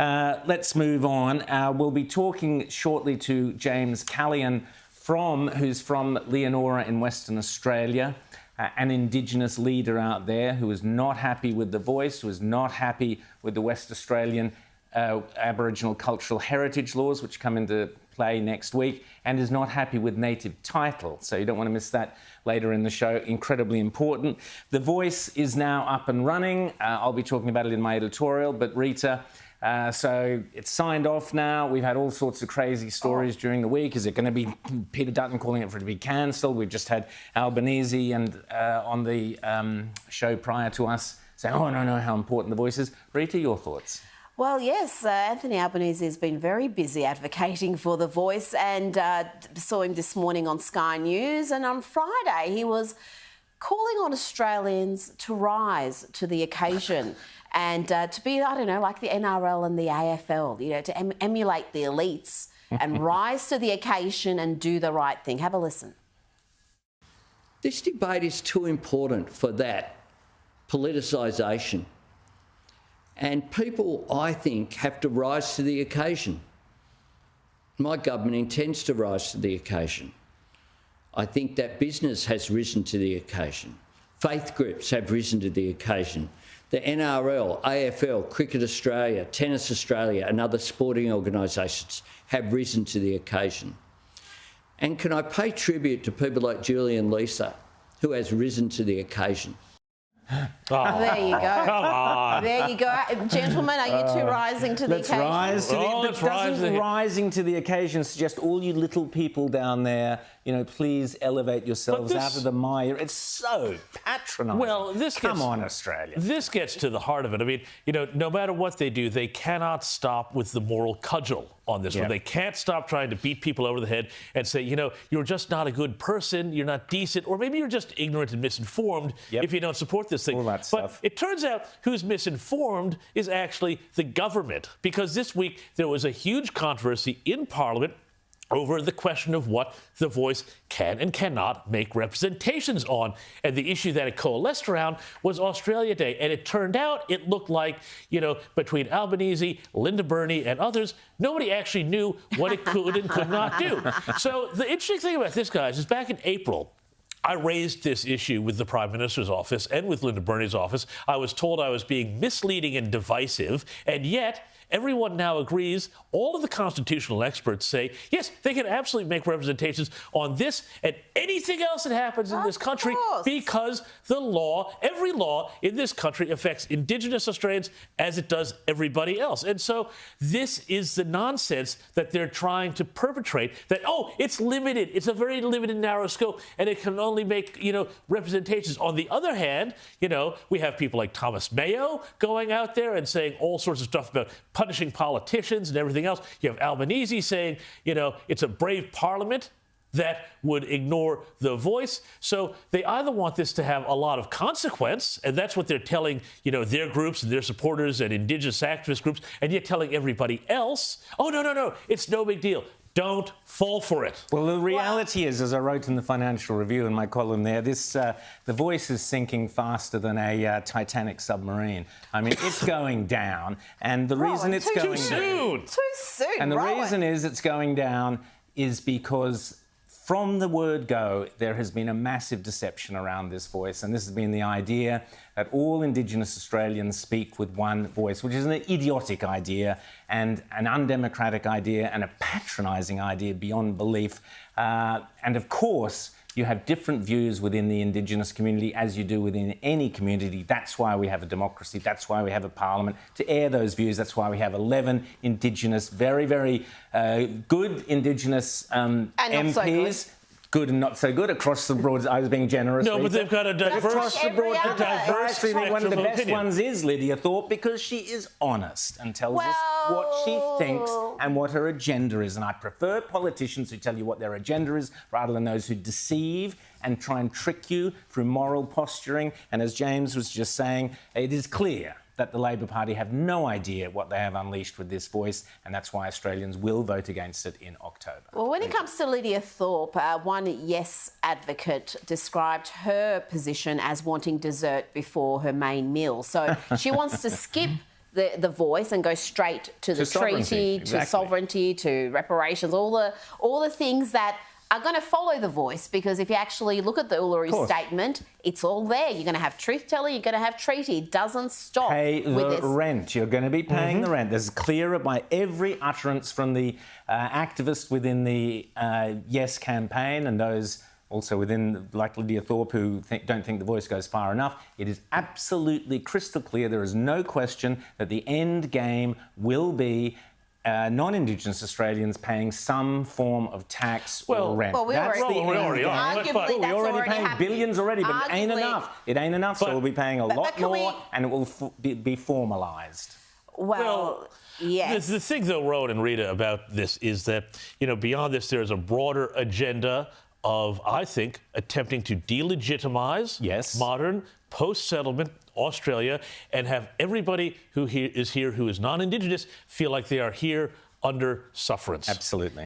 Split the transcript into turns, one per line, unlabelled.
Let's move on. We'll be talking shortly to James Callian, who's from Leonora in Western Australia, an Indigenous leader out there who is not happy with The Voice, who is not happy with the West Australian Aboriginal cultural heritage laws, which come into play next week, and is not happy with native title. So you don't want to miss that later in the show. Incredibly important. The Voice is now up and running. I'll be talking about it in my editorial, but Rita, so it's signed off now. We've had all sorts of crazy stories during the week. Is it going to be Peter Dutton calling it for it to be cancelled? We've just had Albanese and on the show prior to us saying, oh, no, how important The Voice is. Rita, your thoughts?
Well, yes, Anthony Albanese has been very busy advocating for The Voice, and saw him this morning on Sky News. And on Friday, he was calling on Australians to rise to the occasion and to be, I don't know, like the NRL and the AFL, you know, to emulate the elites and rise to the occasion and do the right thing. Have a listen.
This debate is too important for that politicisation. And people, I think, have to rise to the occasion. My government intends to rise to the occasion. I think that business has risen to the occasion. Faith groups have risen to the occasion. The NRL, AFL, Cricket Australia, Tennis Australia and other sporting organisations have risen to the occasion. And can I pay tribute to people like Julie and Lisa, who has risen to the occasion?
Oh, there you go.
Come on.
There you go. Gentlemen, are you two rising to the occasion?
Doesn't rising to the occasion suggest all you little people down there, you know, please elevate yourselves out of the mire? It's so patronising.
Well,
Come on, Australia.
This gets to the heart of it. I mean, you know, no matter what they do, they cannot stop with the moral cudgel on this one. They can't stop trying to beat people over the head and say, you know, you're just not a good person, you're not decent, or maybe you're just ignorant and misinformed if you don't support this thing.
All that stuff.
But it turns out who's misinformed is actually the government, because this week there was a huge controversy in Parliament over the question of what The Voice can and cannot make representations on. And the issue that it coalesced around was Australia Day. And it turned out it looked like, you know, between Albanese, Linda Burney and others, nobody actually knew what it could and could not do. So the interesting thing about this, guys, is back in April, I raised this issue with the Prime Minister's office and with Linda Burney's office. I was told I was being misleading and divisive, and yet everyone now agrees. All of the constitutional experts say, yes, they can absolutely make representations on this and anything else that happens in this country, because the law, every law in this country affects Indigenous Australians as it does everybody else. And so this is the nonsense that they're trying to perpetrate, that, oh, it's limited. It's a very limited, narrow scope, and it can only make, you know, representations. On the other hand, you know, we have people like Thomas Mayo going out there and saying all sorts of stuff about punishing politicians and everything else. You have Albanese saying, you know, it's a brave parliament that would ignore The Voice. So they either want this to have a lot of consequence, and that's what they're telling, you know, their groups and their supporters and Indigenous activist groups, and yet telling everybody else, oh, no, it's no big deal. Don't fall for it.
Well, the reality is, as I wrote in the Financial Review in my column there, The Voice is sinking faster than a Titanic submarine. I mean, it's going down, and the reason it's going down...
Too soon,
And the reason is it's going down is because from the word go, there has been a massive deception around this voice, and this has been the idea that all Indigenous Australians speak with one voice, which is an idiotic idea and an undemocratic idea and a patronising idea beyond belief. And of course, you have different views within the Indigenous community, as you do within any community. That's why we have a democracy. That's why we have a parliament to air those views. That's why we have 11 Indigenous, very, very good Indigenous MPs. Good and not so good across the board. I was being generous.
No, but they've got a diverse...
Across the board,
diverse
I think one of the best
opinion.
ones is Lydia Thorpe, because she is honest and tells us what she thinks and what her agenda is. And I prefer politicians who tell you what their agenda is rather than those who deceive and try and trick you through moral posturing. And as James was just saying, it is clear that the Labor Party have no idea what they have unleashed with this voice, and that's why Australians will vote against it in October.
Well, when it comes to Lydia Thorpe, one Yes advocate described her position as wanting dessert before her main meal. So she wants to skip the voice and go straight to the treaty, to sovereignty, to reparations, all the things that are going to follow the voice, because if you actually look at the Uluru Statement, it's all there. You're going to have truth-telling, you're going to have treaty. It doesn't stop.
Pay the rent. You're going to be paying the rent. There's clear by every utterance from the activists within the Yes campaign and those also within, like Lydia Thorpe, who don't think the voice goes far enough. It is absolutely crystal clear. There is no question that the end game will be non-Indigenous Australians paying some form of tax or rent.
Well, we already are.
Arguably, we're already paying billions already, but it ain't enough. It ain't enough, so we'll be paying a lot more, and it will be formalised.
Well, yes.
The thing, though, Rowan and Rita, about this is that, beyond this, there's a broader agenda of, I think, attempting to delegitimize modern post-settlement Australia and have everybody who is here who is non-Indigenous feel like they are here under sufferance.
Absolutely.